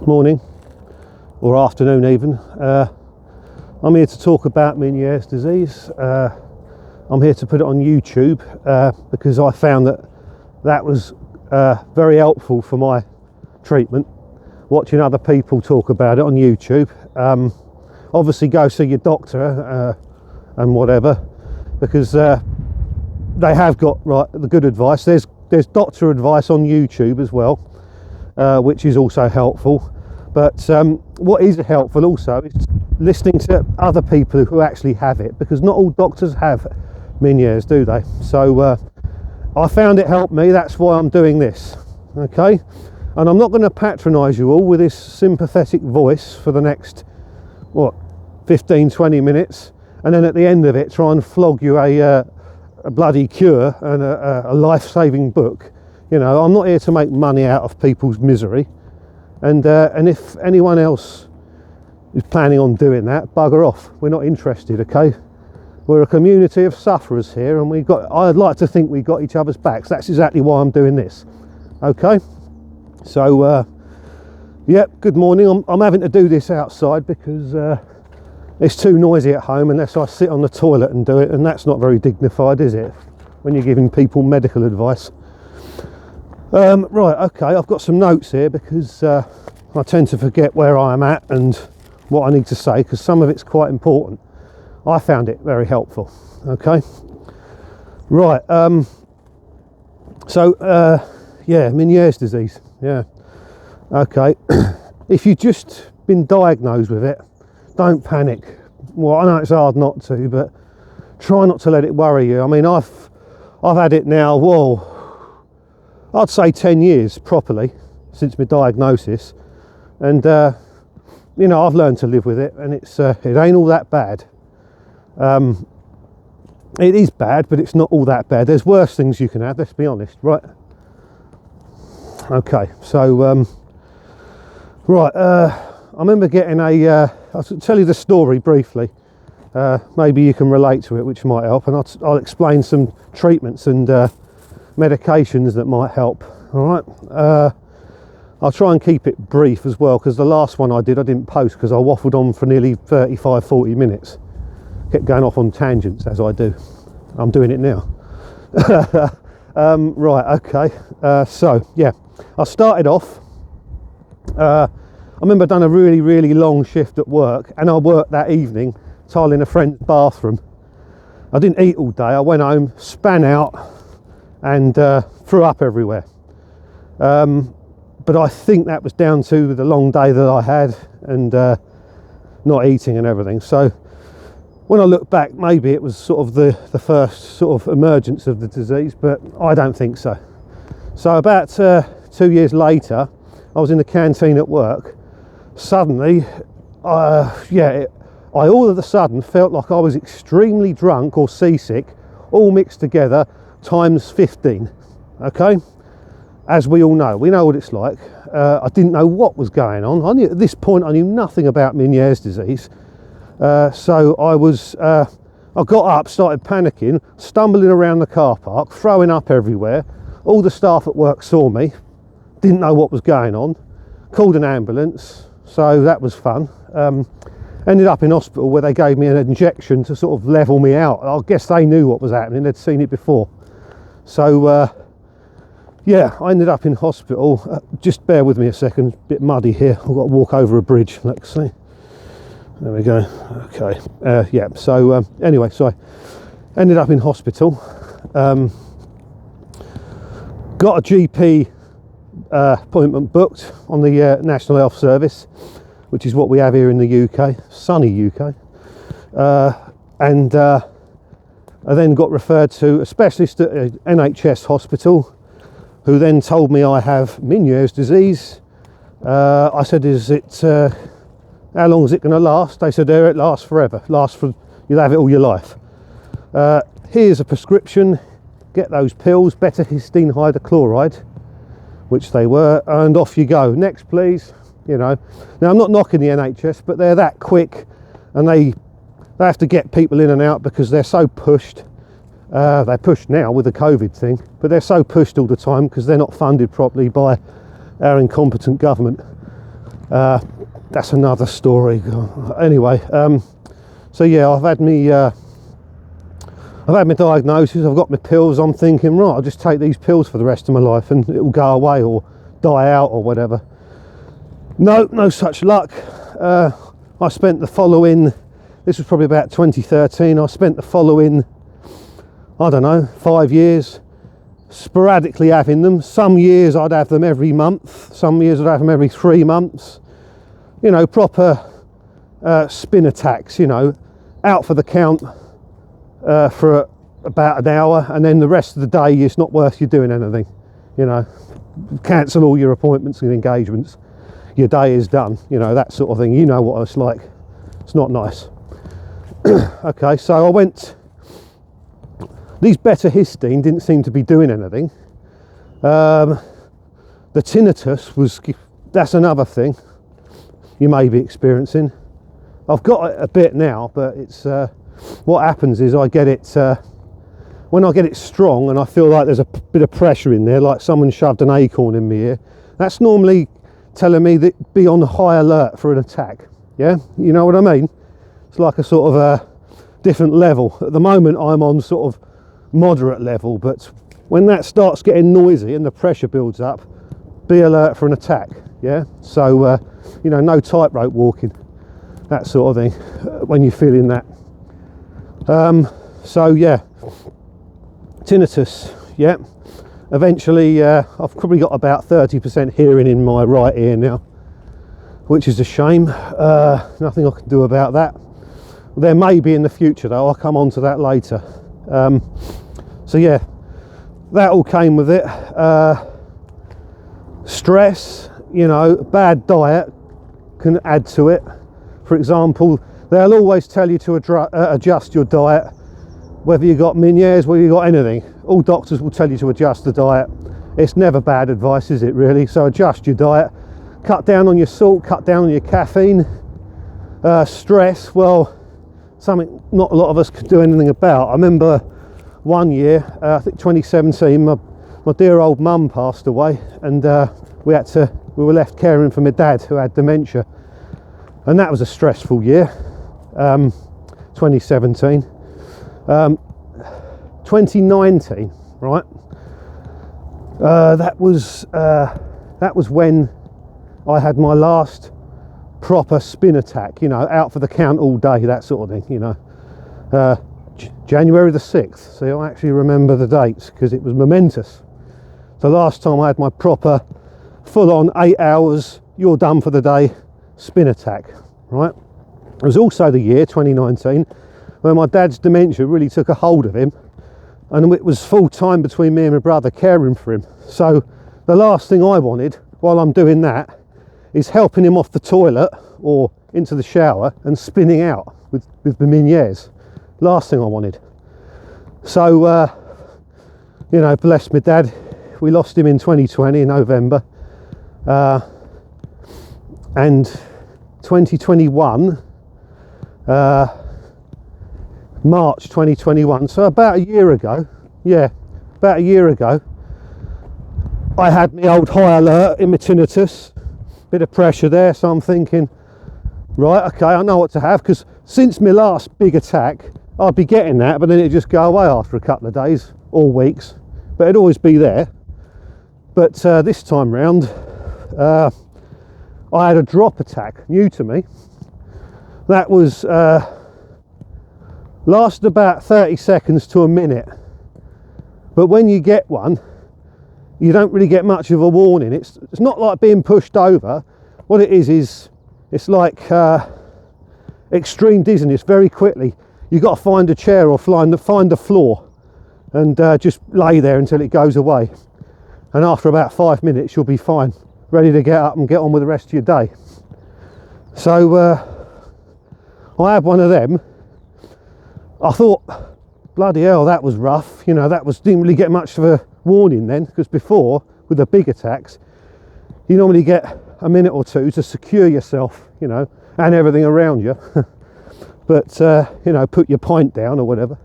morning or afternoon even. I'm here to talk about Meniere's disease. I'm here to put it on YouTube because I found that was very helpful for my treatment, watching other people talk about it on YouTube. Obviously go see your doctor and whatever, because they have got the good advice. There's doctor advice on YouTube as well, which is also helpful. But what is helpful also is listening to other people who actually have it, because not all doctors have Meniere's, do they? So I found it helped me. That's why I'm doing this. Okay, and I'm not going to patronise you all with this sympathetic voice for the next 15-20 minutes, and then at the end of it try and flog you a bloody cure and a life-saving book. You know, I'm not here to make money out of people's misery, and if anyone else is planning on doing that, bugger off. We're not interested. Okay, we're a community of sufferers here, and I'd like to think we got each other's backs. That's exactly why I'm doing this. Okay, so good morning. I'm having to do this outside because it's too noisy at home unless I sit on the toilet and do it, and that's not very dignified, is it, when you're giving people medical advice? Right, okay, I've got some notes here because I tend to forget where I am at and what I need to say, because some of it's quite important. I found it very helpful. Okay, right, Meniere's disease. Yeah, okay. If you've just been diagnosed with it, don't panic. Well, I know it's hard not to, but try not to let it worry you. I mean, I've had it now, I'd say 10 years properly since my diagnosis, and you know, I've learned to live with it, and it ain't all that bad. It is bad, but it's not all that bad. There's worse things you can have, let's be honest, right? Okay, so right, I remember getting I'll tell you the story briefly. Maybe you can relate to it, which might help, and I'll explain some treatments and medications that might help. All right, I'll try and keep it brief as well, because the last one I didn't post because I waffled on for nearly 35-40 minutes. Kept going off on tangents, as I do. I'm doing it now. Right, okay, so yeah, I started off, I remember I'd done a really long shift at work, and I worked that evening tiling a friend's bathroom. I didn't eat all day. I went home, span out, and threw up everywhere. But I think that was down to the long day that I had and not eating and everything. So when I look back, maybe it was sort of the first sort of emergence of the disease, but I don't think so. So about 2 years later, I was in the canteen at work. Suddenly, I all of a sudden felt like I was extremely drunk or seasick, all mixed together, times 15. Okay, as we all know, we know what it's like. I didn't know what was going on. At this point, I knew nothing about Meniere's disease. So I got up, started panicking, stumbling around the car park, throwing up everywhere. All the staff at work saw me, didn't know what was going on, called an ambulance. So that was fun. Ended up in hospital where they gave me an injection to sort of level me out. I guess they knew what was happening, they'd seen it before. So I ended up in hospital. Just bear with me a second, a bit muddy here. I've got to walk over a bridge, let's see. There we go, okay. Anyway, so I ended up in hospital. Got a GP appointment booked on the National Health Service, which is what we have here in the UK, sunny UK. I then got referred to a specialist at an NHS hospital, who then told me I have Meniere's disease. I said, how long is it going to last? They said, it lasts forever. You'll have it all your life. Here's a prescription. Get those pills, beta-histine hydrochloride, which they were, and off you go. Next, please. You know. Now, I'm not knocking the NHS, but they're that quick, and they have to get people in and out because they're so pushed. They're pushed now with the COVID thing, but they're so pushed all the time because they're not funded properly by our incompetent government. That's another story. Anyway, so yeah, I've had my diagnosis, I've got my pills. I'm thinking, right, I'll just take these pills for the rest of my life and it will go away or die out or whatever. No such luck. I spent the following, this was probably about 2013, I spent the following, I don't know, 5 years sporadically having them. Some years I'd have them every month, some years I'd have them every 3 months. You know, proper spin attacks, you know, out for the count for about an hour, and then the rest of the day it's not worth you doing anything, you know. Cancel all your appointments and engagements, your day is done, you know, that sort of thing. You know what it's like, it's not nice. Okay, so I went, these beta-histine didn't seem to be doing anything. The tinnitus was, that's another thing you may be experiencing. I've got it a bit now, but it's what happens is I get it when I get it strong and I feel like there's a bit of pressure in there, like someone shoved an acorn in my ear. That's normally telling me that be on high alert for an attack. Yeah, you know what I mean? It's like a sort of a different level. At the moment I'm on sort of moderate level, but when that starts getting noisy and the pressure builds up, be alert for an attack. Yeah, so you know, no tightrope walking, that sort of thing, when you're feeling that. So yeah, tinnitus. Yeah, eventually I've probably got about 30% hearing in my right ear now, which is a shame. Nothing I can do about that. There may be in the future though, I'll come on to that later. So yeah, that all came with it. Stress, you know, bad diet can add to it. For example, they'll always tell you to adjust your diet, whether you got Meniere's, whether you got anything. All doctors will tell you to adjust the diet. It's never bad advice, is it really? So adjust your diet, cut down on your salt, cut down on your caffeine. Stress, well, something not a lot of us could do anything about. I remember one year, I think 2017, my dear old mum passed away, and we were left caring for my dad who had dementia, and that was a stressful year. 2017. 2019, right? That was when I had my last proper spin attack, you know, out for the count all day, that sort of thing, you know. January the 6th, so I actually remember the dates because it was momentous. The last time I had my proper full-on 8 hours, you're done for the day spin attack, right? It was also the year 2019 when my dad's dementia really took a hold of him, and it was full time between me and my brother caring for him. So the last thing I wanted while I'm doing that is helping him off the toilet or into the shower and spinning out with the Meniere's. Last thing I wanted. So you know, bless my dad, we lost him in 2020 in November, and 2021 March 2021, so about a year ago, yeah, about a year ago, I had my old high alert in my tinnitus, bit of pressure there, so I'm thinking, right, okay, I know what to have, because since my last big attack I'd be getting that, but then it'd just go away after a couple of days or weeks, but it'd always be there. But this time round I had a drop attack, new to me. That was lasted about 30 seconds to a minute, but when you get one you don't really get much of a warning. It's not like being pushed over. What it is it's like extreme dizziness very quickly. You've got to find a chair or find the floor and just lay there until it goes away, and after about 5 minutes you'll be fine, ready to get up and get on with the rest of your day. So I had one of them. I thought, bloody hell, that was rough, you know, didn't really get much of a warning then, because before, with the big attacks, you normally get a minute or two to secure yourself, you know, and everything around you. But you know, put your pint down or whatever.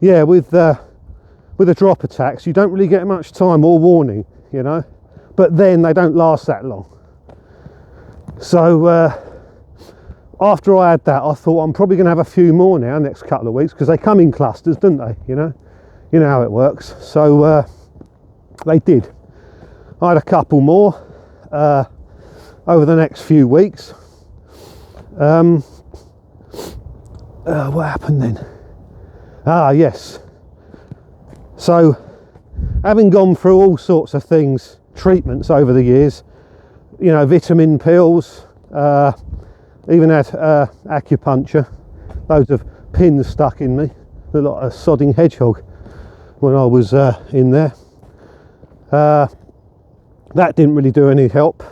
Yeah, with the drop attacks you don't really get much time or warning, you know. but then they don't last that long. So after I had that, I thought I'm probably going to have a few more now next couple of weeks, because they come in clusters, don't they? You know how it works. So they did. I had a couple more over the next few weeks. What happened then? Yes. So, having gone through all sorts of things, treatments over the years, you know, vitamin pills, even had acupuncture, loads of pins stuck in me, looked like a sodding hedgehog when I was in there. That didn't really do any help,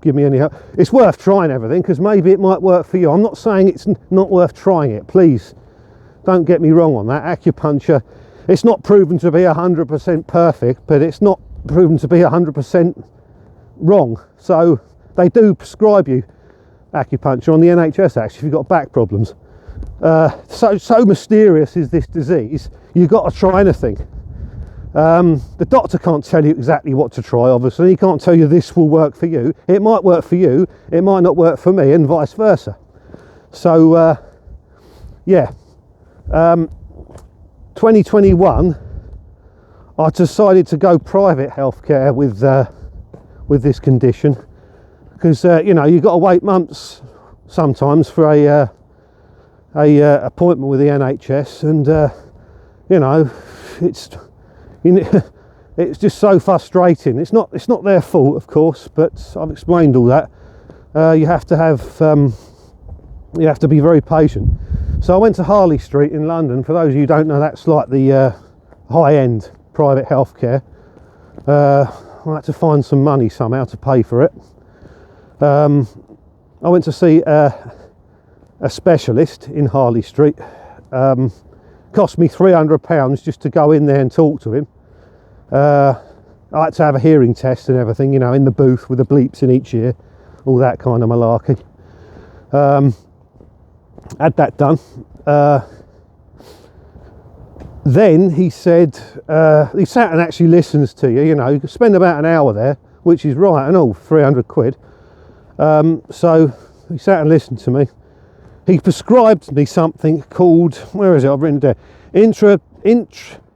give me any help. It's worth trying everything, because maybe it might work for you. I'm not saying it's not worth trying it, please don't get me wrong on that. Acupuncture, it's not proven to be 100% perfect, but it's not proven to be 100% wrong. So they do prescribe you acupuncture on the NHS, actually, if you've got back problems. So mysterious is this disease, you've got to try anything. The doctor can't tell you exactly what to try, obviously. He can't tell you this will work for you. It might work for you, it might not work for me, and vice versa. So yeah, 2021 I decided to go private healthcare with this condition, because you know, you've got to wait months sometimes for a appointment with the NHS, and you know, it's just so frustrating. It's not their fault, of course, but I've explained all that. You have to be very patient. So I went to Harley Street in London. For those of you who don't know, that's like the high-end private healthcare. I had to find some money somehow to pay for it. I went to see a specialist in Harley Street. Cost me £300 just to go in there and talk to him. I had to have a hearing test and everything, you know, in the booth with the bleeps in each ear, all that kind of malarkey. Had that done. Then he said, he sat and actually listens to you, you know, you can spend about an hour there, which is right and all, 300 quid. So he sat and listened to me. He prescribed me something called, where is it? I've written it down.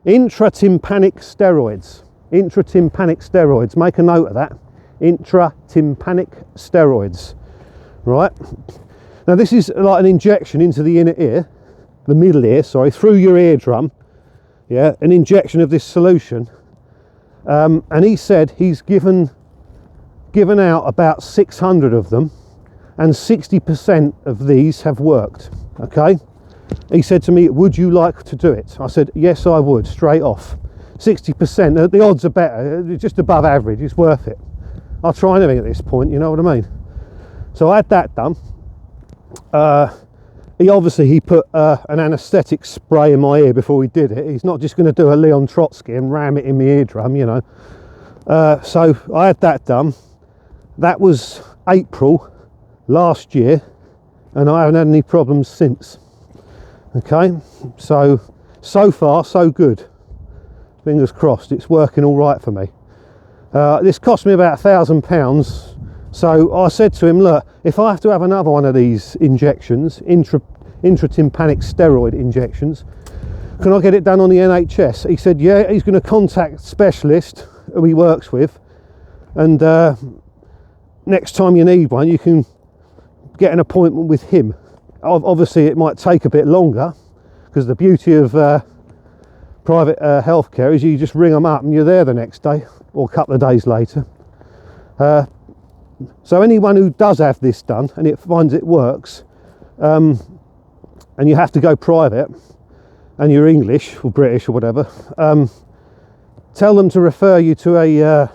Intratympanic steroids. Intratympanic steroids. Make a note of that. Intratympanic steroids. Right. Now this is like an injection into the inner ear, the middle ear, sorry, through your eardrum. Yeah, an injection of this solution. And he said he's given out about 600 of them, and 60% of these have worked. Okay. He said to me, would you like to do it? I said, yes, I would, straight off. 60%, the odds are better, just above average, it's worth it. I'll try anything at this point, you know what I mean? So I had that done. He put an anaesthetic spray in my ear before he did it. He's not just going to do a Leon Trotsky and ram it in my eardrum, you know. So I had that done. That was April last year, and I haven't had any problems since. Okay, so far so good. Fingers crossed, it's working all right for me. This cost me about £1,000. So I said to him, look, if I have to have another one of these injections, intratympanic steroid injections, can I get it done on the NHS? He said, yeah, he's going to contact a specialist who he works with, and next time you need one, you can get an appointment with him. Obviously, it might take a bit longer, because the beauty of private healthcare is you just ring them up and you're there the next day or a couple of days later. So anyone who does have this done and it finds it works, and you have to go private, and you're English or British or whatever, tell them to refer you to an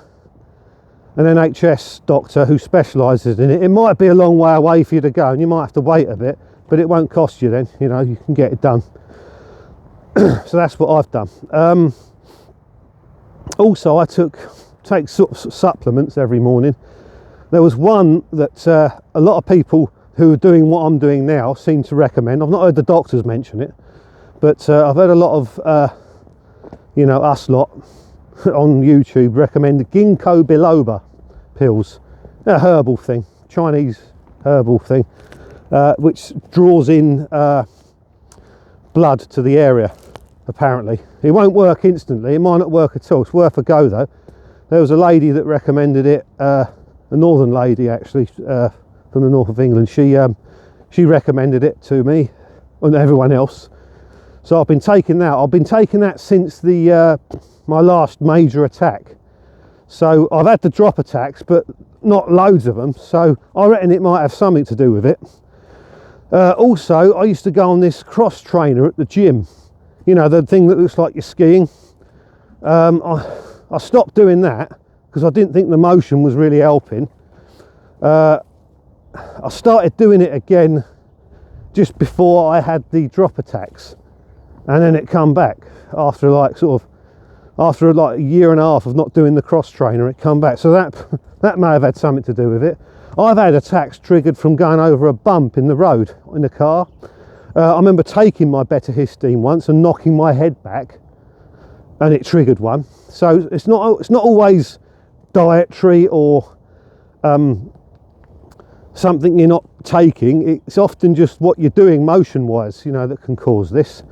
NHS doctor who specialises in it. It might be a long way away for you to go, and you might have to wait a bit, but it won't cost you then, you know, you can get it done. So that's what I've done. Also, I take sort of supplements every morning. There was one that a lot of people who are doing what I'm doing now seem to recommend. I've not heard the doctors mention it, but I've heard a lot of, you know, us lot on YouTube recommend Ginko Biloba. pills, a herbal thing, Chinese herbal thing, which draws in blood to the area. Apparently it won't work instantly, it might not work at all. It's worth a go though. There was a lady that recommended it, a northern lady actually, from the north of England. She recommended it to me and everyone else, so I've been taking that. I've been taking that since the my last major attack. So I've had the drop attacks, but not loads of them, so I reckon it might have something to do with it. Also, I used to go on this cross trainer at the gym, you know, the thing that looks like you're skiing. I stopped doing that because I didn't think the motion was really helping. I started doing it again just before I had the drop attacks, and then it come back after like a year and a half of not doing the cross trainer. It come back, so that may have had something to do with it. I've had attacks triggered from going over a bump in the road in the car. I remember taking my betahistine once and knocking my head back, and it triggered one. So it's not always dietary or something you're not taking. It's often just what you're doing motion wise, you know, that can cause this.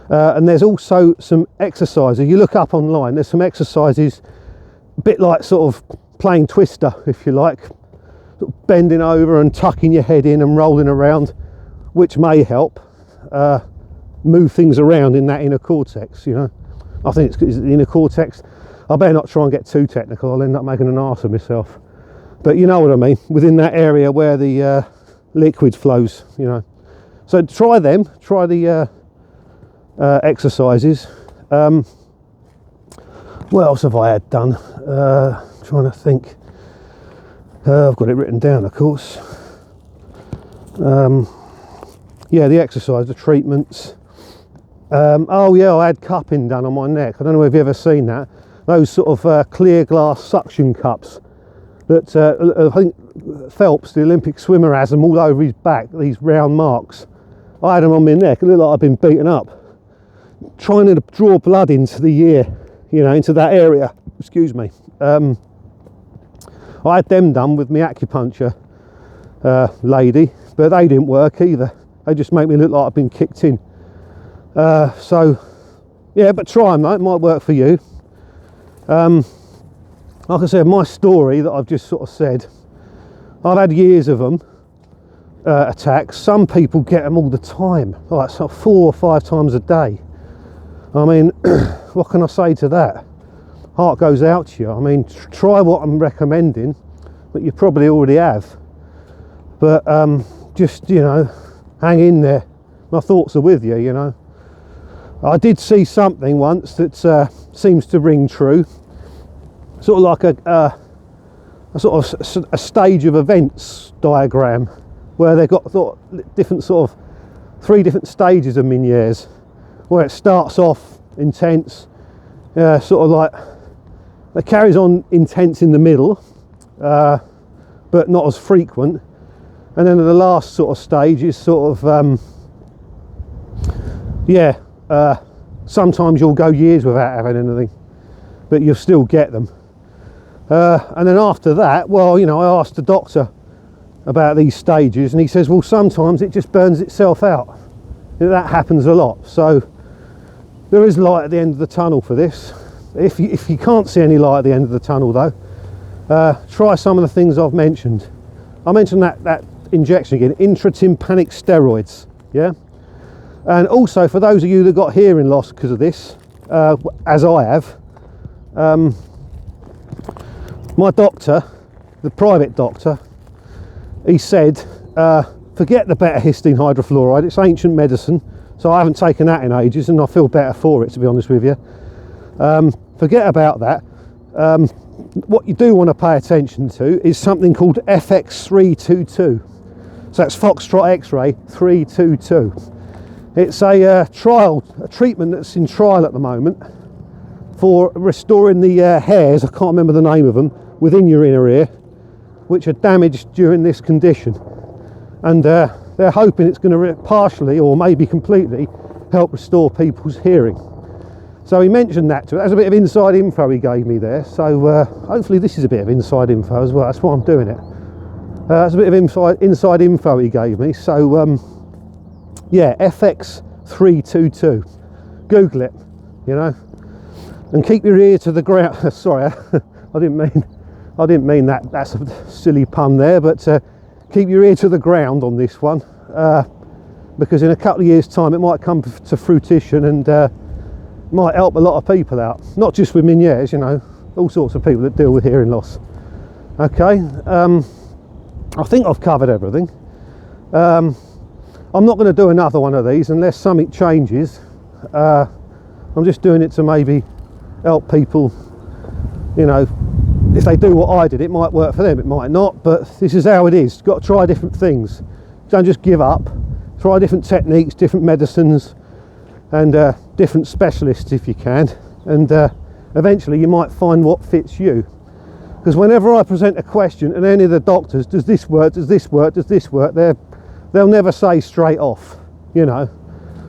And there's also some exercises. You look up online, there's some exercises a bit like sort of playing Twister, if you like, sort of bending over and tucking your head in and rolling around, which may help move things around in that inner cortex, you know. I think it's the inner cortex. I better not try and get too technical, I'll end up making an arse of myself. But you know what I mean, within that area where the liquid flows, you know. So try them, try the exercises. What else have I had done? Trying to think. I've got it written down, of course. Yeah, the exercise, the treatments. Oh yeah, I had cupping done on my neck. I don't know if you've ever seen that. Those sort of clear glass suction cups that I think Phelps, the Olympic swimmer, has them all over his back, these round marks. I had them on my neck. It looked like I'd been beaten up. Trying to draw blood into the ear, you know, into that area. Excuse me. I had them done with my acupuncture lady, but they didn't work either. They just make me look like I've been kicked in. So yeah, but try them though, it might work for you. Like I said, my story that I've just sort of said, I've had years of them attacks. Some people get them all the time, like sort of 4 or 5 times a day. I mean, what can I say to that? Heart goes out to you. I mean, try what I'm recommending, but you probably already have. But just, you know, hang in there. My thoughts are with you, you know. I did see something once that seems to ring true. Sort of like a sort of a stage of events diagram, where they've got different sort of 3 different stages of Meniere's, where it starts off intense, sort of like it carries on intense in the middle, but not as frequent, and then the last sort of stage is sort of sometimes you'll go years without having anything, but you'll still get them. And then after that, well, you know, I asked the doctor about these stages, and he says, well, sometimes it just burns itself out. That happens a lot. So there is light at the end of the tunnel for this. If you can't see any light at the end of the tunnel though, try some of the things I've mentioned. I mentioned that injection again, intratympanic steroids, yeah? And also for those of you that got hearing loss because of this, as I have, my doctor, the private doctor, he said, forget the betahistine hydrofluoride, it's ancient medicine, so I haven't taken that in ages and I feel better for it, to be honest with you. Forget about that. What you do want to pay attention to is something called FX322. So that's Foxtrot X-ray 322. It's a treatment that's in trial at the moment for restoring the hairs, I can't remember the name of them, within your inner ear, which are damaged during this condition. And they're hoping it's going to partially or maybe completely help restore people's hearing. So he mentioned that to us. That's a bit of inside info he gave me there. So hopefully this is a bit of inside info as well. That's why I'm doing it. That's a bit of inside info he gave me. So yeah, FX322. Google it, you know, and keep your ear to the ground. Sorry, I didn't mean that. That's a silly pun there, but keep your ear to the ground on this one, because in a couple of years' time it might come to fruition and might help a lot of people out, not just with Menieres, you know, all sorts of people that deal with hearing loss. Okay, I think I've covered everything. I'm not going to do another one of these unless something changes. I'm just doing it to maybe help people, you know, if they do what I did, it might work for them, it might not, but this is how it is. You've got to try different things. Don't just give up. Try different techniques, different medicines, and different specialists if you can, and eventually you might find what fits you. Because whenever I present a question and any of the doctors, does this work, does this work, does this work, they'll never say straight off, you know.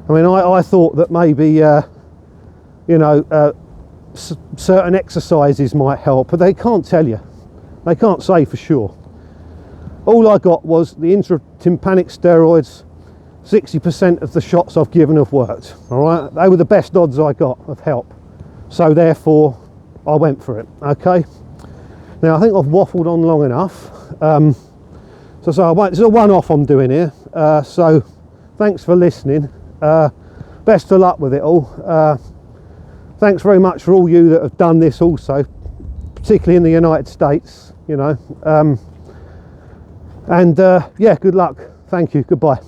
I mean, I thought that maybe, you know, certain exercises might help, but they can't tell you. They can't say for sure. All I got was the intratympanic steroids. 60% of the shots I've given have worked. All right, they were the best odds I got of help. So therefore, I went for it. Okay. Now I think I've waffled on long enough. So this is a one-off I'm doing here. So thanks for listening. Best of luck with it all. Thanks very much for all you that have done this also, particularly in the United States, you know. Yeah, good luck. Thank you. Goodbye.